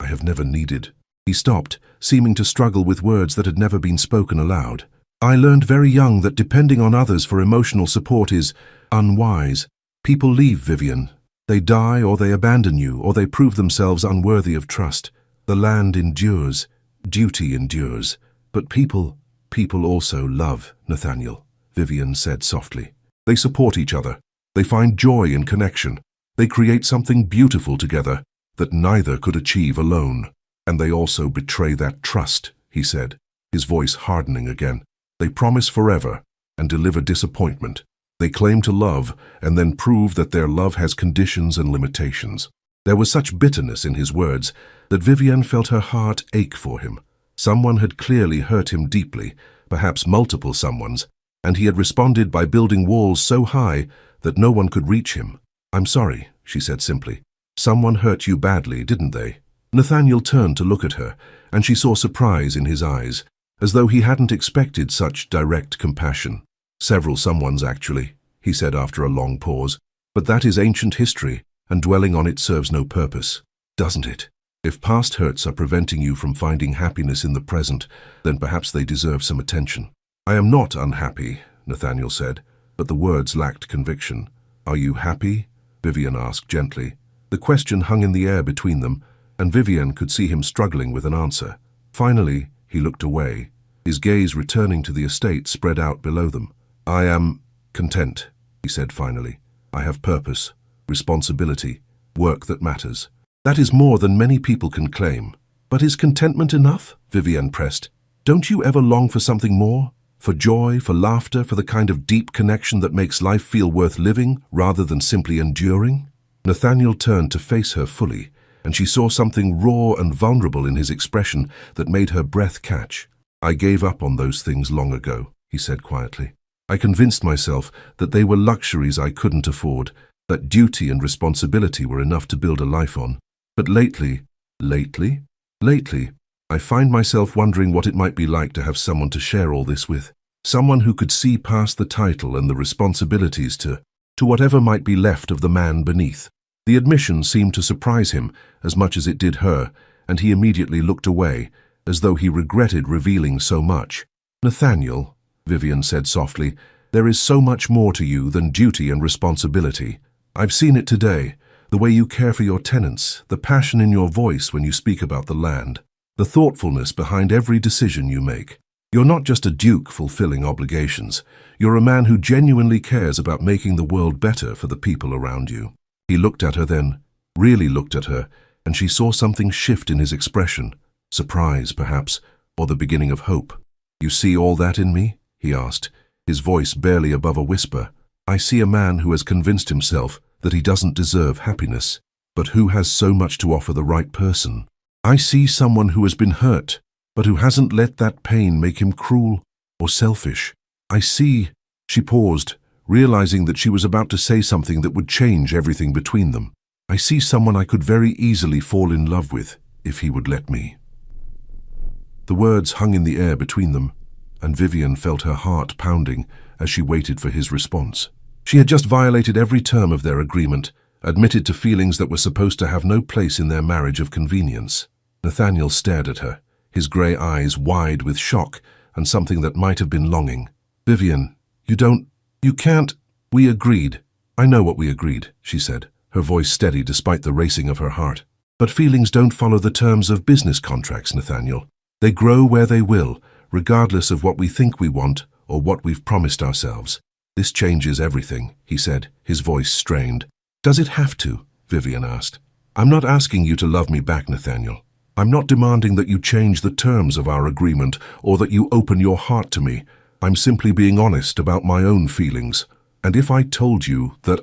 have never needed." He stopped, seeming to struggle with words that had never been spoken aloud. "I learned very young that depending on others for emotional support is unwise. People leave, Vivienne. They die or they abandon you or they prove themselves unworthy of trust. The land endures, duty endures, but people also love, Nathaniel," Vivienne said softly. "They support each other. They find joy in connection. They create something beautiful together that neither could achieve alone. And they also betray that trust," he said, his voice hardening again. "They promise forever and deliver disappointment. They claim to love and then prove that their love has conditions and limitations." There was such bitterness in his words that Vivienne felt her heart ache for him. Someone had clearly hurt him deeply, perhaps multiple someones, and he had responded by building walls so high that no one could reach him. "I'm sorry," she said simply. "Someone hurt you badly, didn't they?" Nathaniel turned to look at her, and she saw surprise in his eyes, as though he hadn't expected such direct compassion. "Several someones, actually," he said after a long pause. "But that is ancient history, and dwelling on it serves no purpose, doesn't it? If past hurts are preventing you from finding happiness in the present, then perhaps they deserve some attention." "I am not unhappy," Nathaniel said, but the words lacked conviction. "Are you happy?" Vivienne asked gently. The question hung in the air between them, and Vivienne could see him struggling with an answer. Finally, he looked away, his gaze returning to the estate spread out below them. "I am content," he said finally. "I have purpose, responsibility, work that matters. That is more than many people can claim." "But is contentment enough?" Vivienne pressed. "Don't you ever long for something more? For joy, for laughter, for the kind of deep connection that makes life feel worth living rather than simply enduring?" Nathaniel turned to face her fully, and she saw something raw and vulnerable in his expression that made her breath catch. "I gave up on those things long ago," he said quietly. "I convinced myself that they were luxuries I couldn't afford, that duty and responsibility were enough to build a life on. But lately, I find myself wondering what it might be like to have someone to share all this with. Someone who could see past the title and the responsibilities to whatever might be left of the man beneath." The admission seemed to surprise him as much as it did her, and he immediately looked away, as though he regretted revealing so much. "Nathaniel," Vivienne said softly, "there is so much more to you than duty and responsibility. I've seen it today, the way you care for your tenants, the passion in your voice when you speak about the land, the thoughtfulness behind every decision you make. You're not just a duke fulfilling obligations. You're a man who genuinely cares about making the world better for the people around you." He looked at her then, really looked at her, and she saw something shift in his expression, surprise perhaps, or the beginning of hope. "You see all that in me?" he asked, his voice barely above a whisper. "I see a man who has convinced himself that he doesn't deserve happiness, but who has so much to offer the right person. I see someone who has been hurt, but who hasn't let that pain make him cruel or selfish. I see—" She paused, realizing that she was about to say something that would change everything between them. "I see someone I could very easily fall in love with, if he would let me." The words hung in the air between them, and Vivienne felt her heart pounding as she waited for his response. She had just violated every term of their agreement, admitted to feelings that were supposed to have no place in their marriage of convenience. Nathaniel stared at her, his grey eyes wide with shock and something that might have been longing. "Vivienne, you can't. We agreed. I know what we agreed," she said, her voice steady despite the racing of her heart. "But feelings don't follow the terms of business contracts, Nathaniel. They grow where they will, regardless of what we think we want or what we've promised ourselves. This changes everything," he said, his voice strained. "Does it have to?" Vivienne asked. "I'm not asking you to love me back, Nathaniel. I'm not demanding that you change the terms of our agreement or that you open your heart to me. I'm simply being honest about my own feelings. And if I told you that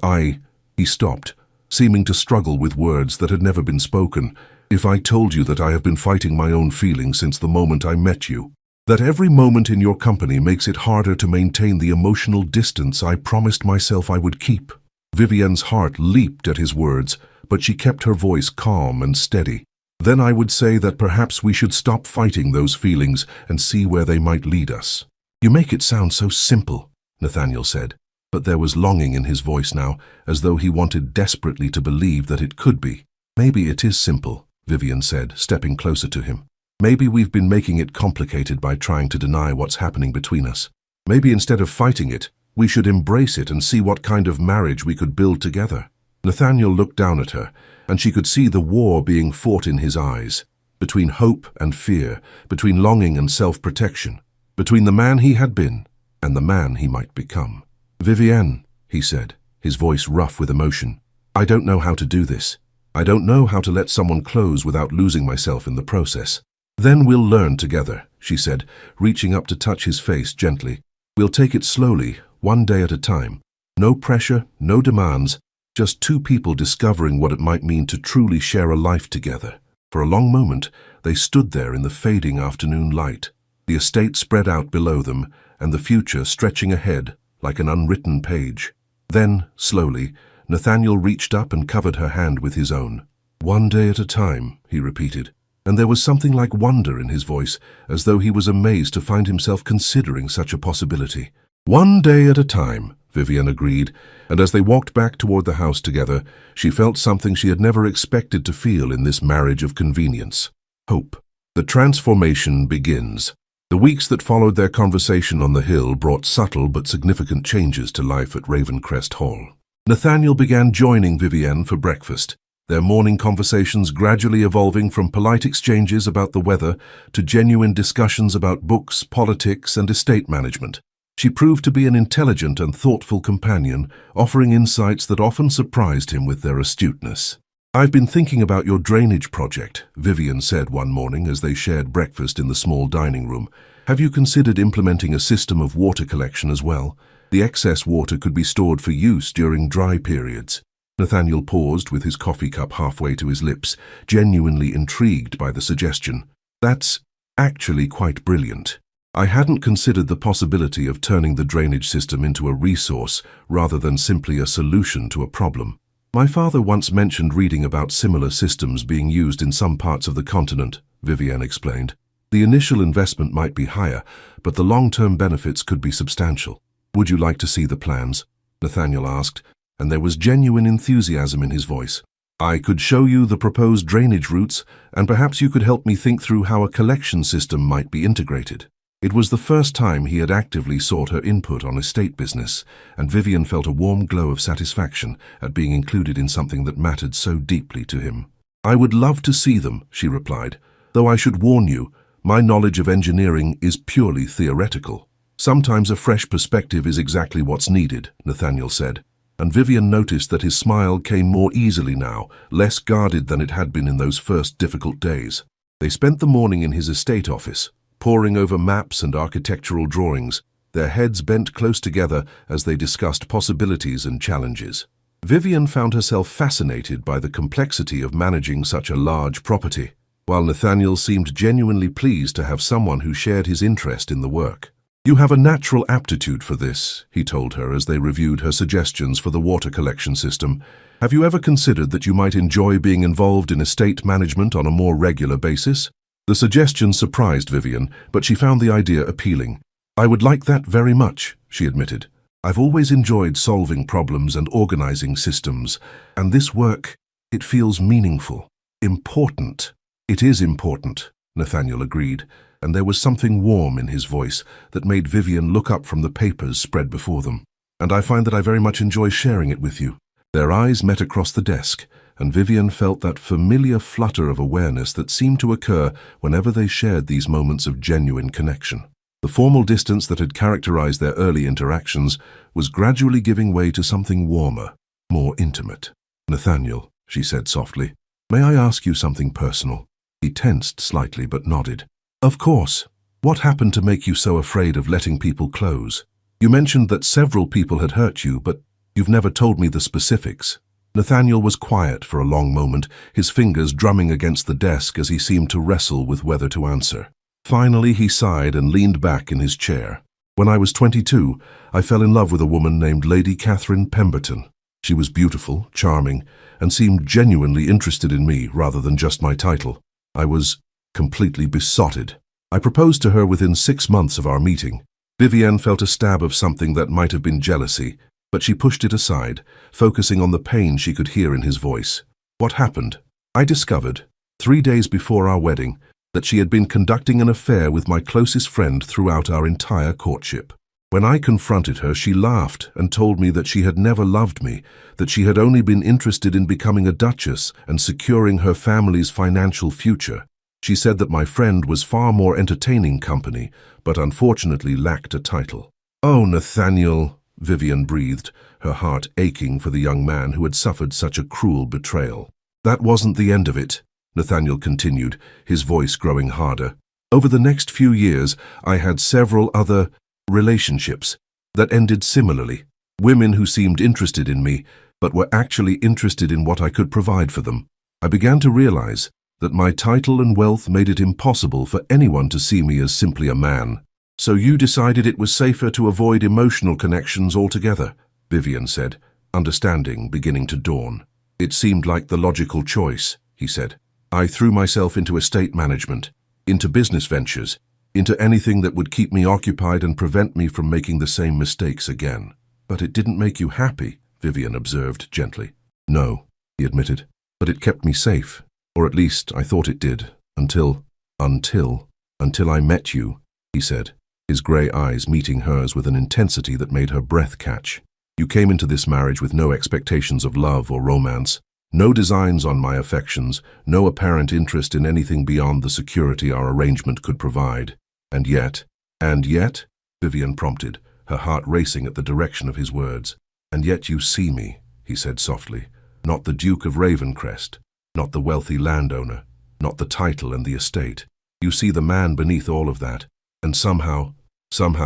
He stopped, seeming to struggle with words that had never been spoken. "If I told you that I have been fighting my own feelings since the moment I met you, that every moment in your company makes it harder to maintain the emotional distance I promised myself I would keep." Vivienne's heart leaped at his words, but she kept her voice calm and steady. "Then I would say that perhaps we should stop fighting those feelings and see where they might lead us." "You make it sound so simple," Nathaniel said, but there was longing in his voice now, as though he wanted desperately to believe that it could be. "Maybe it is simple," Vivienne said, stepping closer to him. "Maybe we've been making it complicated by trying to deny what's happening between us. Maybe instead of fighting it, we should embrace it and see what kind of marriage we could build together." Nathaniel looked down at her, and she could see the war being fought in his eyes, between hope and fear, between longing and self-protection, between the man he had been and the man he might become. "Vivienne," he said, his voice rough with emotion, "I don't know how to do this. I don't know how to let someone close without losing myself in the process." "Then we'll learn together," she said, reaching up to touch his face gently. "We'll take it slowly, one day at a time. No pressure, no demands, just two people discovering what it might mean to truly share a life together." For a long moment, they stood there in the fading afternoon light, the estate spread out below them, and the future stretching ahead like an unwritten page. Then, slowly, Nathaniel reached up and covered her hand with his own. "One day at a time," he repeated, and there was something like wonder in his voice, as though he was amazed to find himself considering such a possibility. "One day at a time," Vivienne agreed, and as they walked back toward the house together, she felt something she had never expected to feel in this marriage of convenience: hope. The transformation begins. The weeks that followed their conversation on the hill brought subtle but significant changes to life at Ravencrest Hall. Nathaniel began joining Vivienne for breakfast, their morning conversations gradually evolving from polite exchanges about the weather to genuine discussions about books, politics, and estate management. She proved to be an intelligent and thoughtful companion, offering insights that often surprised him with their astuteness. "I've been thinking about your drainage project," Vivian said one morning as they shared breakfast in the small dining room. "Have you considered implementing a system of water collection as well? The excess water could be stored for use during dry periods." Nathaniel paused with his coffee cup halfway to his lips, genuinely intrigued by the suggestion. "That's actually quite brilliant. I hadn't considered the possibility of turning the drainage system into a resource rather than simply a solution to a problem. My father once mentioned reading about similar systems being used in some parts of the continent," Vivian explained. "The initial investment might be higher, but the long-term benefits could be substantial." "Would you like to see the plans?" Nathaniel asked, and there was genuine enthusiasm in his voice. "I could show you the proposed drainage routes, and perhaps you could help me think through how a collection system might be integrated." It was the first time he had actively sought her input on estate business, and Vivian felt a warm glow of satisfaction at being included in something that mattered so deeply to him. "I would love to see them," she replied, "though I should warn you, my knowledge of engineering is purely theoretical." "Sometimes a fresh perspective is exactly what's needed," Nathaniel said, and Vivian noticed that his smile came more easily now, less guarded than it had been in those first difficult days. They spent the morning in his estate office, poring over maps and architectural drawings, their heads bent close together as they discussed possibilities and challenges. Vivian found herself fascinated by the complexity of managing such a large property, while Nathaniel seemed genuinely pleased to have someone who shared his interest in the work. "You have a natural aptitude for this," he told her as they reviewed her suggestions for the water collection system. "Have you ever considered that you might enjoy being involved in estate management on a more regular basis?" The suggestion surprised Vivian, but she found the idea appealing. "I would like that very much," she admitted. "I've always enjoyed solving problems and organizing systems, and this work, it feels meaningful. Important." "It is important," Nathaniel agreed, and there was something warm in his voice that made Vivian look up from the papers spread before them. "And I find that I very much enjoy sharing it with you." Their eyes met across the desk, and Vivian felt that familiar flutter of awareness that seemed to occur whenever they shared these moments of genuine connection. The formal distance that had characterized their early interactions was gradually giving way to something warmer, more intimate. "Nathaniel," she said softly, "may I ask you something personal?" He tensed slightly but nodded. "Of course. What happened to make you so afraid of letting people close? You mentioned that several people had hurt you, but you've never told me the specifics." Nathaniel was quiet for a long moment, his fingers drumming against the desk as he seemed to wrestle with whether to answer. Finally, he sighed and leaned back in his chair. "When I was 22, I fell in love with a woman named Lady Catherine Pemberton. She was beautiful, charming, and seemed genuinely interested in me rather than just my title. I was completely besotted. I proposed to her within 6 months of our meeting." Vivian felt a stab of something that might have been jealousy, but she pushed it aside, focusing on the pain she could hear in his voice. "What happened? I discovered, 3 days before our wedding, that she had been conducting an affair with my closest friend throughout our entire courtship. When I confronted her, she laughed and told me that she had never loved me, that she had only been interested in becoming a duchess and securing her family's financial future. She said that my friend was far more entertaining company, but unfortunately lacked a title." "Oh, Nathaniel," Vivian breathed, her heart aching for the young man who had suffered such a cruel betrayal. "That wasn't the end of it," Nathaniel continued, his voice growing harder. "Over the next few years, I had several other relationships that ended similarly. Women who seemed interested in me, but were actually interested in what I could provide for them. I began to realize that my title and wealth made it impossible for anyone to see me as simply a man." "So you decided it was safer to avoid emotional connections altogether," Vivian said, understanding beginning to dawn. "It seemed like the logical choice," he said. "I threw myself into estate management, into business ventures, into anything that would keep me occupied and prevent me from making the same mistakes again." "But it didn't make you happy," Vivian observed gently. "No," he admitted, "but it kept me safe. Or at least I thought it did, until I met you," he said, his grey eyes meeting hers with an intensity that made her breath catch. "You came into this marriage with no expectations of love or romance. No designs on my affections, no apparent interest in anything beyond the security our arrangement could provide. And yet, Vivian prompted, her heart racing at the direction of his words. And yet you see me, he said softly, not the Duke of Ravencrest, not the wealthy landowner, not the title and the estate. You see the man beneath all of that, and somehow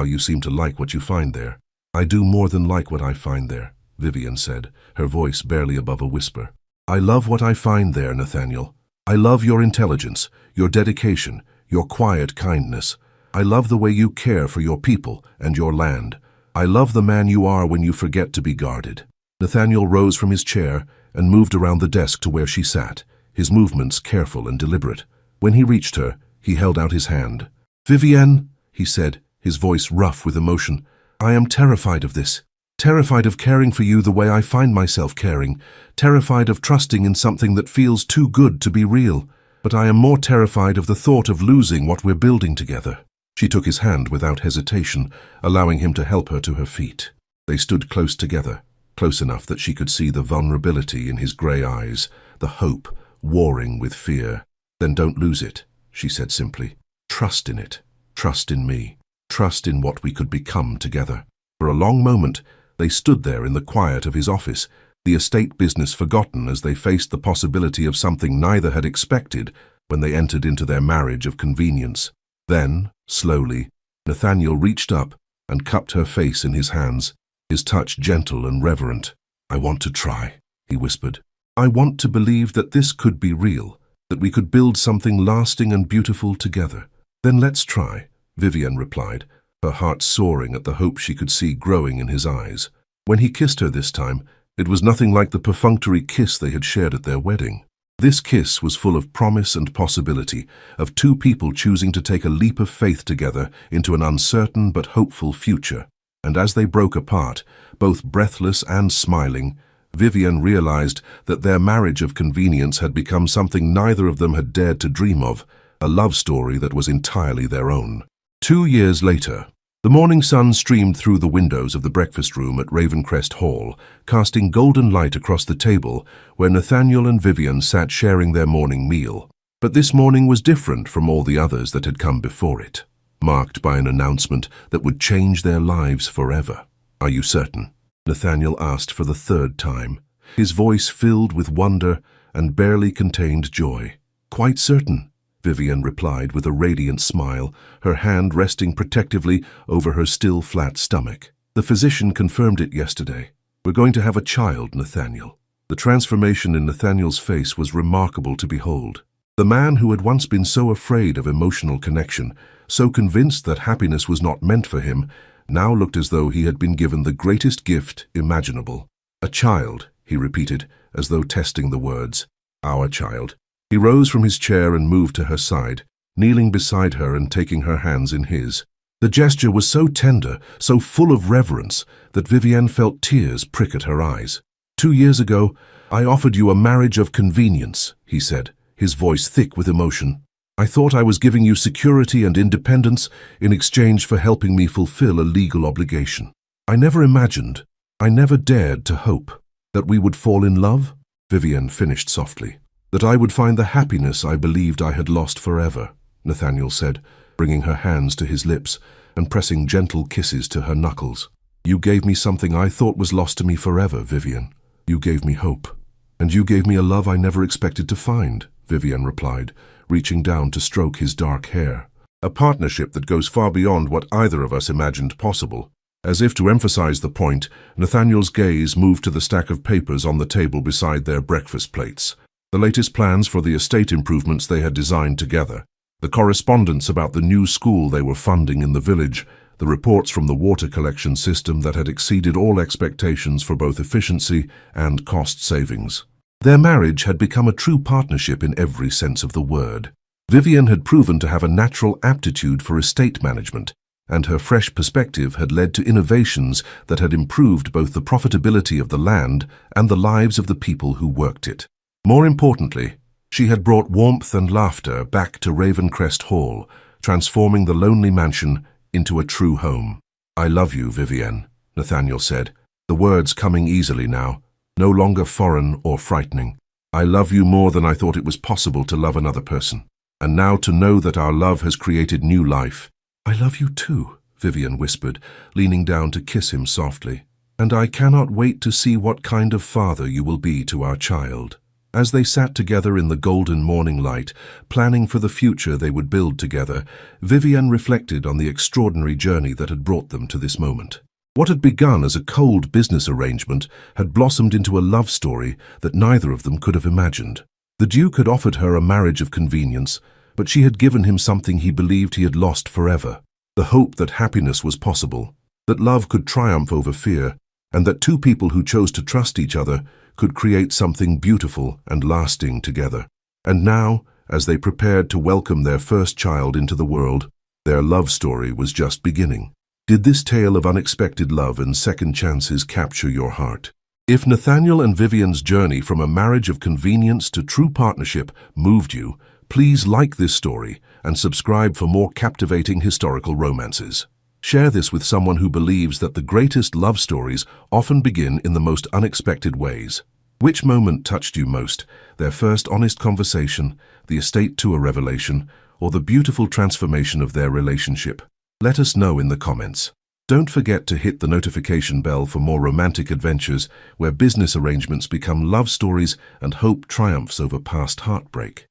you seem to like what you find there. I do more than like what I find there, Vivian said, her voice barely above a whisper. I love what I find there, Nathaniel. I love your intelligence, your dedication, your quiet kindness. I love the way you care for your people and your land. I love the man you are when you forget to be guarded. Nathaniel rose from his chair and moved around the desk to where she sat, his movements careful and deliberate. When he reached her, he held out his hand. Vivienne, he said, his voice rough with emotion, I am terrified of this. Terrified of caring for you the way I find myself caring. Terrified of trusting in something that feels too good to be real. But I am more terrified of the thought of losing what we're building together. She took his hand without hesitation, allowing him to help her to her feet. They stood close together, close enough that she could see the vulnerability in his grey eyes, the hope warring with fear. Then don't lose it, she said simply. Trust in it. Trust in me. Trust in what we could become together. For a long moment, they stood there in the quiet of his office, the estate business forgotten as they faced the possibility of something neither had expected when they entered into their marriage of convenience. Then, slowly, Nathaniel reached up and cupped her face in his hands, his touch gentle and reverent. I want to try, he whispered. I want to believe that this could be real, that we could build something lasting and beautiful together. Then let's try, Vivian replied, her heart soaring at the hope she could see growing in his eyes. When he kissed her this time, it was nothing like the perfunctory kiss they had shared at their wedding. This kiss was full of promise and possibility, of two people choosing to take a leap of faith together into an uncertain but hopeful future. And as they broke apart, both breathless and smiling, Vivian realized that their marriage of convenience had become something neither of them had dared to dream of, a love story that was entirely their own. 2 years later, the morning sun streamed through the windows of the breakfast room at Ravencrest Hall, casting golden light across the table where Nathaniel and Vivian sat sharing their morning meal. But this morning was different from all the others that had come before it, marked by an announcement that would change their lives forever. Are you certain? Nathaniel asked for the third time, his voice filled with wonder and barely contained joy. Quite certain, Vivian replied with a radiant smile, her hand resting protectively over her still flat stomach. The physician confirmed it yesterday. We're going to have a child, Nathaniel. The transformation in Nathaniel's face was remarkable to behold. The man who had once been so afraid of emotional connection, so convinced that happiness was not meant for him, now looked as though he had been given the greatest gift imaginable. A child, he repeated, as though testing the words. Our child. He rose from his chair and moved to her side, kneeling beside her and taking her hands in his. The gesture was so tender, so full of reverence, that Vivienne felt tears prick at her eyes. 2 years ago, I offered you a marriage of convenience, he said, his voice thick with emotion. I thought I was giving you security and independence in exchange for helping me fulfill a legal obligation. I never imagined, I never dared to hope, that we would fall in love, Vivienne finished softly. That I would find the happiness I believed I had lost forever, Nathaniel said, bringing her hands to his lips and pressing gentle kisses to her knuckles. You gave me something I thought was lost to me forever, Vivian. You gave me hope. And you gave me a love I never expected to find, Vivian replied, reaching down to stroke his dark hair. A partnership that goes far beyond what either of us imagined possible. As if to emphasize the point, Nathaniel's gaze moved to the stack of papers on the table beside their breakfast plates. The latest plans for the estate improvements they had designed together, the correspondence about the new school they were funding in the village, the reports from the water collection system that had exceeded all expectations for both efficiency and cost savings. Their marriage had become a true partnership in every sense of the word. Vivian had proven to have a natural aptitude for estate management, and her fresh perspective had led to innovations that had improved both the profitability of the land and the lives of the people who worked it. More importantly, she had brought warmth and laughter back to Ravencrest Hall, transforming the lonely mansion into a true home. I love you, Vivienne, Nathaniel said, the words coming easily now, no longer foreign or frightening. I love you more than I thought it was possible to love another person. And now to know that our love has created new life. I love you too, Vivian whispered, leaning down to kiss him softly. And I cannot wait to see what kind of father you will be to our child. As they sat together in the golden morning light, planning for the future they would build together, Vivian reflected on the extraordinary journey that had brought them to this moment. What had begun as a cold business arrangement had blossomed into a love story that neither of them could have imagined. The Duke had offered her a marriage of convenience, but she had given him something he believed he had lost forever: the hope that happiness was possible, that love could triumph over fear, and that two people who chose to trust each other could create something beautiful and lasting together. And now, as they prepared to welcome their first child into the world, their love story was just beginning. Did this tale of unexpected love and second chances capture your heart? If Nathaniel and Vivian's journey from a marriage of convenience to true partnership moved you, please like this story and subscribe for more captivating historical romances. Share this with someone who believes that the greatest love stories often begin in the most unexpected ways. Which moment touched you most? Their first honest conversation, the estate tour revelation, or the beautiful transformation of their relationship? Let us know in the comments. Don't forget to hit the notification bell for more romantic adventures where business arrangements become love stories and hope triumphs over past heartbreak.